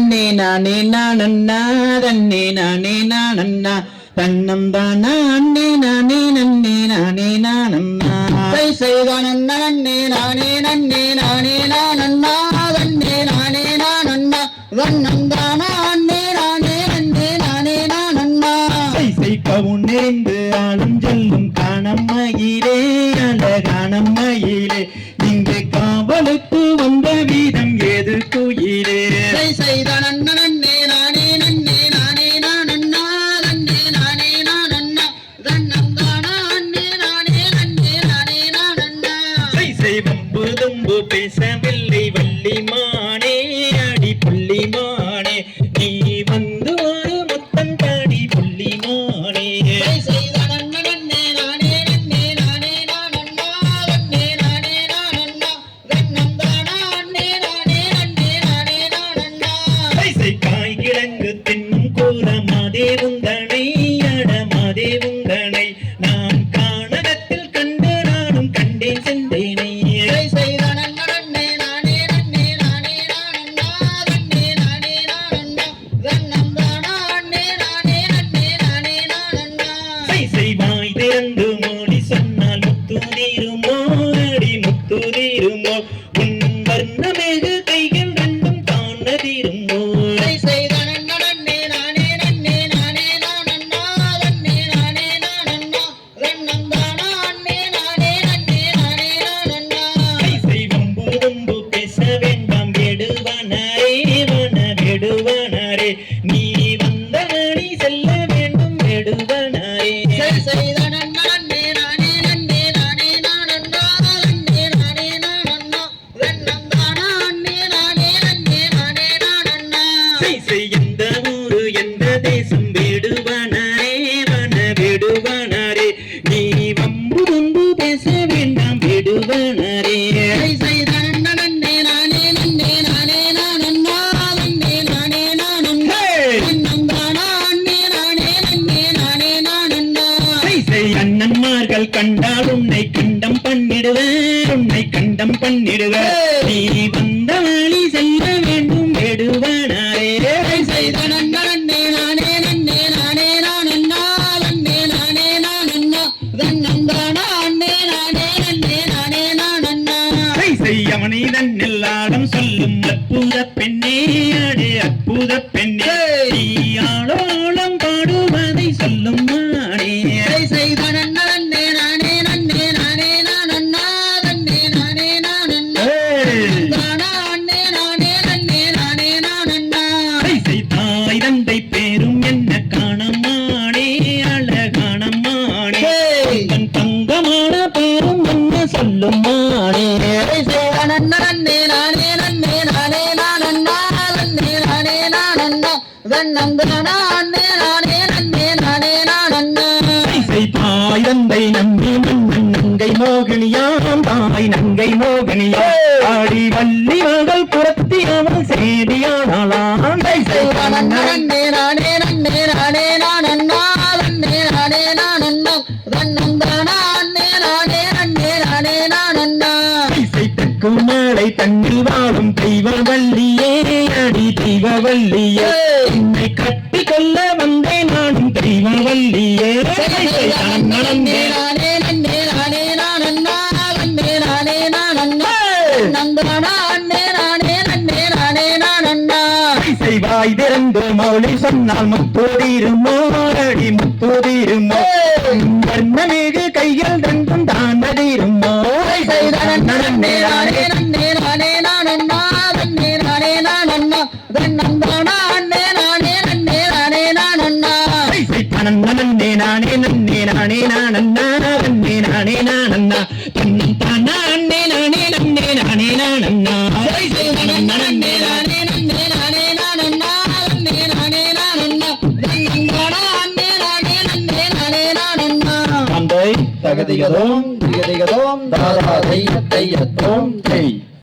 தன்னே நானே நானண்ணா தன்னே நானே நானண்ணா தன்னம் தானா அண்ணே நானே நன்னே நானே நானண்ணா செய்தானண்ணே நானே நன்னே நானே நானண்ணா தன்னே நானே நானண்ணா தன்னம் தானா அண்ணே நானே நன்னே நானே நானண்ணா செய்கவும் நெறிந்து ஆளும் செல்லும் காணம்மையிலே அழகானம்மையிலே இங்கு காவலுக்கு வந்த வீதம் ஏது குயிலே செய்தானண்ணே நானே நன்னே நானே நானண்ணா தன்னே நானே நானண்ணா தன்னம் தானா அண்ணே நானே நன்னே நானே நானண்ணா வம்பு தும்பு பேசவில்லை வள்ளிமானே அடி புள்ளிமானே நீ வந்து ஒரு முத்தம் தாடி புள்ளிமானே காய் கிழங்கு தின்னும் கூற மாதேவுந்தனை அடமாதேவுந்தனை நான் காணகத்தில் கண்டு நானும் கண்டேன் சென்றேனே வாய் திறந்து மோடி சொன்னால் முத்துதீருமோ அடி முத்துதீருமோ உன் வர்ணமேகு கைகள் ரெண்டும் காணதீருமோ நீ வந்த வழி செல்ல வேண்டும் எடுவனாரே எந்த ஊரு எந்த தேசம் வேடுவனாரே வன வேடுவனாரே நீ வம்பு தும்பு பேச வேண்டாம் வேடுவனாரே அண்ணன்மார்கள் கண்டால் உன்னை கண்டம் பண்ணிடுவேன் உன்னை கண்டம் பண்ணிடுவேன் நீ வந்த வழி செல்ல வேண்டும் வேடுவனாரே அவனை தன்னில் ஆடம் சொல்லும் அற்புத பெண்ணே அடே அற்புத பெண்ணே நீ ஆளோளம் பாடுவதை சொல்லும் மானே தந்தை பேரும் என்ன காணமானே அழகானமானே தன் தங்கமான பேரும் என்ன சொல்லும் மானே தாய் தந்தை நம்பி மன்னன் நங்கை மோகினியாம் தாய் நங்கை மோகினியா ஆடி வள்ளி மகள் புறத்தி அவள் சேதியானாலாம் மாலை தண்ணி வாழும் தெய்வ வள்ளியே அடி தெய்வ வள்ளியே என்னை கட்டி கொள்ள வந்தேன் நானும் தெய்வ வள்ளியே வாய் திறந்து மௌலி சொன்னால் முத்தோதீருமோ அடி முத்தோதீருமோ வர்ணமேகு கையில் ரெண்டும் தாண்டதீருமோ நன்னே நானே நன்னே நானே நானண்ணா நன்னே நானே நானண்ணா தன்னம் தானா அண்ணே நானே நன்னே நானே நானண்ணா நன்னே நானே நன்னே நானே நானண்ணா நன்னே நானே நானண்ணா தன்னம் தானா அண்ணே நானே நன்னே நானே நானண்ணா தந்தை தகதிகதோம் திகதிகதோம் தாதா தைய தையத்தோம் தை